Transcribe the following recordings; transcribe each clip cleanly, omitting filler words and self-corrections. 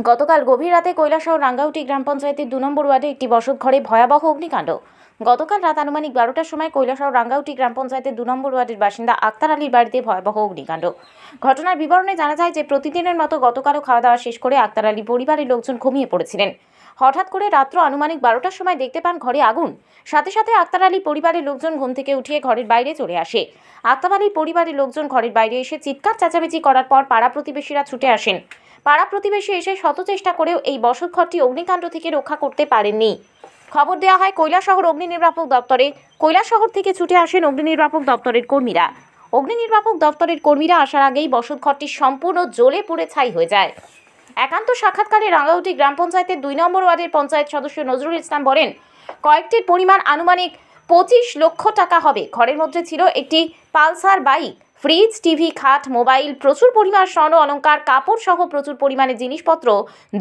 গতকাল গভীর রাতে কৈলাসহর রাঙ্গাউটি গ্রাম পঞ্চায়েতের ২ নম্বর ওয়ার্ডে একটি বসতঘরে ভয়াবহ অগ্নিকাণ্ড। গতকাল রাত আনুমানিক ১২টার সময় কৈলাসহর রাঙ্গাউটি গ্রাম পঞ্চায়েতের ২ নম্বর ওয়ার্ডের বাসিন্দা আক্তার আলীর বাড়িতে ভয়াবহ অগ্নিকাণ্ড। ঘটনার বিবরণে জানা যায় যে প্রতিদিনের মতো গতকালও খাওয়া দাওয়া শেষ করে আক্তার আলী পরিবারের লোকজন ঘুমিয়ে পড়েছিলেন। হঠাৎ করে রাত্র আনুমানিক ১২টার সময় দেখতে পান ঘরে আগুন। সাথে সাথে আক্তার আলী পরিবারের লোকজন ঘুম থেকে উঠিয়ে ঘরের বাইরে চলে আসে। আক্তার আলীর পরিবারের লোকজন ঘরের বাইরে এসে চিৎকার চেঁচামেচি করার পর পাড়া প্রতিবেশীরা ছুটে আসেন। পাড়া প্রতিবেশী এসে শত চেষ্টা করেও এই বসতঘরটি অগ্নিকাণ্ড থেকে রক্ষা করতে পারেননি। খবর দেওয়া হয় কৈলাসহর অগ্নি নির্বাপক দপ্তরে। কৈলাসহর থেকে ছুটে আসেন অগ্নি নির্বাপক দপ্তরের কর্মীরা। অগ্নি নির্বাপক দপ্তরের কর্মীরা আসার আগেই বসতঘরটি সম্পূর্ণ জ্বলে পুড়ে ছাই হয়ে যায়। একান্ত সাক্ষাৎকারে রাঙ্গাউটি গ্রাম পঞ্চায়েতের ২ নম্বর ওয়ার্ডের পঞ্চায়েত সদস্য নজরুল ইসলাম বলেন, কয়েকটির পরিমাণ আনুমানিক ২৫ লক্ষ টাকা হবে। ঘরের মধ্যে ছিল একটি পালসার বাইক, ফ্রিজ, টিভি, খাট, মোবাইল, প্রচুর পরিমাণ স্বর্ণ অলংকার, কাপড় সহ প্রচুর পরিমাণে জিনিসপত্র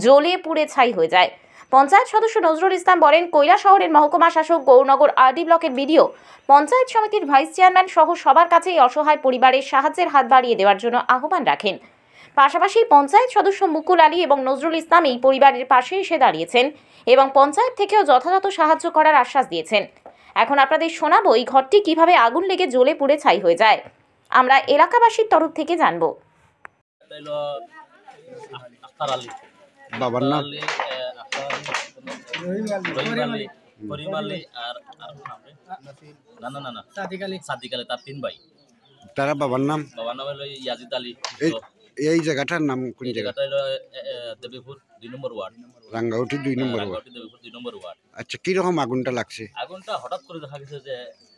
জ্বলে পুড়ে ছাই হয়ে যায়। পঞ্চায়েত সদস্য নজরুল ইসলাম বলেন, কৈলাসহরের মহকুমা শাসক, গৌরনগর আরডি ব্লকের বিডিও, পঞ্চায়েত সমিতির ভাইস চেয়ারম্যান সহ সবার কাছেই অসহায় পরিবারের সাহায্যের হাত বাড়িয়ে দেওয়ার জন্য আহ্বান রাখেন। পাশাপাশি পঞ্চায়েত সদস্য মুকুল আলী এবং নজরুল ইসলাম এই পরিবারের পাশে এসে দাঁড়িয়েছেন এবং পঞ্চায়েত থেকেও যথাযথ সাহায্য করার আশ্বাস দিয়েছেন। এখন আপনাদের শোনাবো এই ঘরটি কিভাবে আগুন লেগে জ্বলে পুড়ে ছাই হয়ে যায়। আমরা এলাকাবাসীর তরফ থেকে জানবো। বাবার নাম তার ৩ ভাই। তারা বাবার নাম হলো ইয়াজিদ আলী। এই জায়গাটার নাম কোন জায়গা? জায়গাটা হলো দেবীপুর ২ নম্বর ওয়ার্ড, রাঙ্গাউটি ২ নম্বর ওয়ার্ড। দেবীপুর ২ নম্বর ওয়ার্ড। আচ্ছা, কিরকম আগুনটা লাগছে? আগুনটা হঠাৎ করে দেখা গেছে যে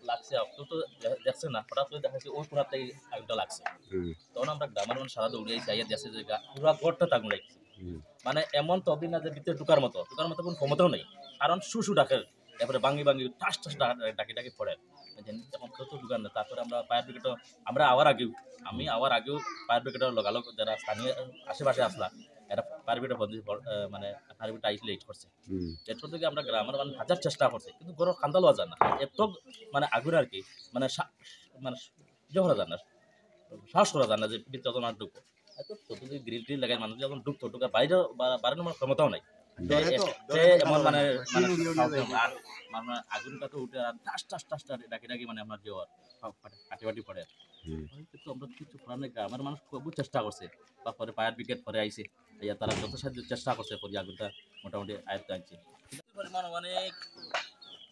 লাগছে, কেউ তো দেখছে না, হঠাৎ করে দেখা গেছে ওই কোনাতেই আগুনটা লাগছে। তখন আমরা গ্রামের মানুষ সারা দৌড়ে আইয়া দেখছে যে পুরো ঘরটা আগুন লাগছে। মানে এমন ততদিন না যে ভিতরে ঢুকার মতো কোনো ক্ষমতাও নেই, কারণ শু ডাকে, তারপরে ভাঙি ঠাস ঠাস ডাকি পড়ে। এখন তো ঢুকার না। তারপরে আমরা ফায়ার ব্রিগেডও আমি আওয়ার আগেও ফায়ার ব্রিগেডের লগালগ যারা স্থানীয় আশেপাশে আসলা, এরা ফায়ার ব্রিগেড মানে ফায়ার ব্রিগেড আইসে লেট করছে। লেট করতে গিয়ে আমরা গ্রামের মানুষ হাজার চেষ্টা করছে, কিন্তু গরম খান্দা লওয়া যায় না। এত মানে আগুন আর কি, মানে করা যায় না, সাহস করা যায় না যে ভিতরে যত না ঢুকবো। ততদিন গ্রিল ট্রিল লাগাই মানুষ যখন ঢুকা বাইরে বাড়ানোর ক্ষমতাও নাই। মানে আগুনটা তো উঠে আর টাস টাস টাস ডাকি মানে আপনার যে ফাটি পড়ে। কিন্তু আমরা কিছু করার নেই, গ্রামের মানুষ খুব চেষ্টা করছে, বা পরে ফায়ার ব্রিগেড পরে আইসে, তারা যত সাহায্য চেষ্টা করছে পরে আগুনটা মোটামুটি আয়ত্তে আনছে। পরিমাণ অনেক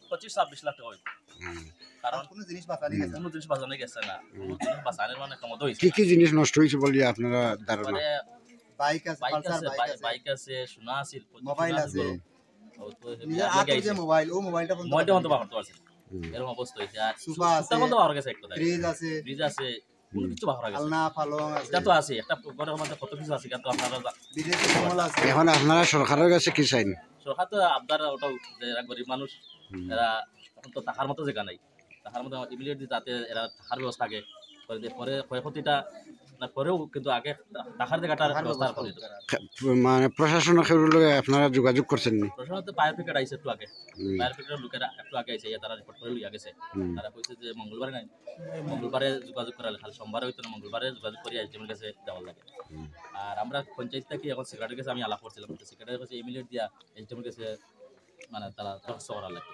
২৫-২৬ লাখ টাকা হইব, কারণ কোনো জিনিস বাঁচানো গেছে না। বাঁচানোর মানে ক্ষমতা হয়েছে। কি জিনিস নষ্ট হয়েছে বলে আপনারা ধারণা? বাইক আছে, সোনা আছে, মোবাইল আছে, মোবাইলটা বন্ধ করতে পারছে, এরকম অবস্থা হয়েছে। আর সোফা আছে, বন্ধ পাওয়া গেছে, একটা ফ্রিজ আছে, কোনো কিছু পাওয়া গেছে। আলনা পালং এটা তো আছে, একটা ঘরের মধ্যে কত কিছু আছে, কিন্তু আপনারা বিদেশি কমল আছে। এখন আপনারা সরকারের কাছে কি চাইন? সরকার তো আপনারা ওটাও গরিব মানুষ, এরা এখন তো টাকার মতো জায়গা নাই, টাকার মতো ইমিডিয়েটলি যাতে এরা টাকার ব্যবস্থা আগে করে দিয়ে, পরে ক্ষয়ক্ষতিটা না করেও কিন্তু আগে টাকার জায়গাটার ব্যবস্থা করে দিত। মানে প্রশাসনের লগে আপনারা যোগাযোগ করছেন নি? প্রশাসন তো ফায়ার ব্রিগেড আইছে একটু আগে, ফায়ার ব্রিগেডের লোকেরা একটু আগে আইছে, তারা রিপোর্ট করে লিয়া গেছে। তারা কইছে যে মঙ্গলবারে নাই, মঙ্গলবারে যোগাযোগ করালে, খালি সোমবারে হইতো না, মঙ্গলবারে যোগাযোগ করে আইসিএমের কাছে দেওয়া লাগে। আর আমরা পঞ্চায়েত থেকে এখন সেক্রেটারির কাছে আমি আলাপ করছিলাম, সেক্রেটারির কাছে ইমিডিয়েট দিয়া এসডিএমের কাছে মানে তারা ব্যবস্থা করা লাগে।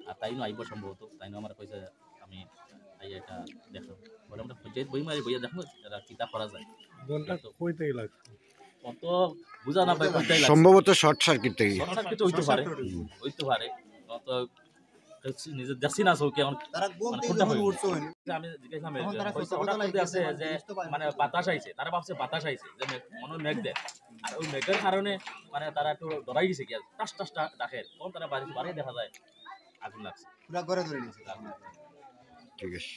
আর তাই আইব সম্ভবত, তাই আমার কইছে আমি এটা দেখো, বলে আমরা পঞ্চায়েত বইয়া দেখো এরা কিতা করা যায়। কত বুঝা না পাই, সম্ভবত শর্ট সার্কিট থেকে হইতে পারে। কত নিজে দেখছি না চৌকি, এখন আমি জিজ্ঞাসা যে মানে বাতাস আইছে, তারা ভাবছে বাতাস আইছে, যে মনে মেঘ দেয়, আর ওই মেঘের কারণে মানে তারা একটু ডরাই গেছে, কি টাস টাস ডাকে, তখন তারা বাড়ি দেখা যায় আগুন লাগছে, পুরা ঘরে ধরে নিয়েছে। ঠিক আছে।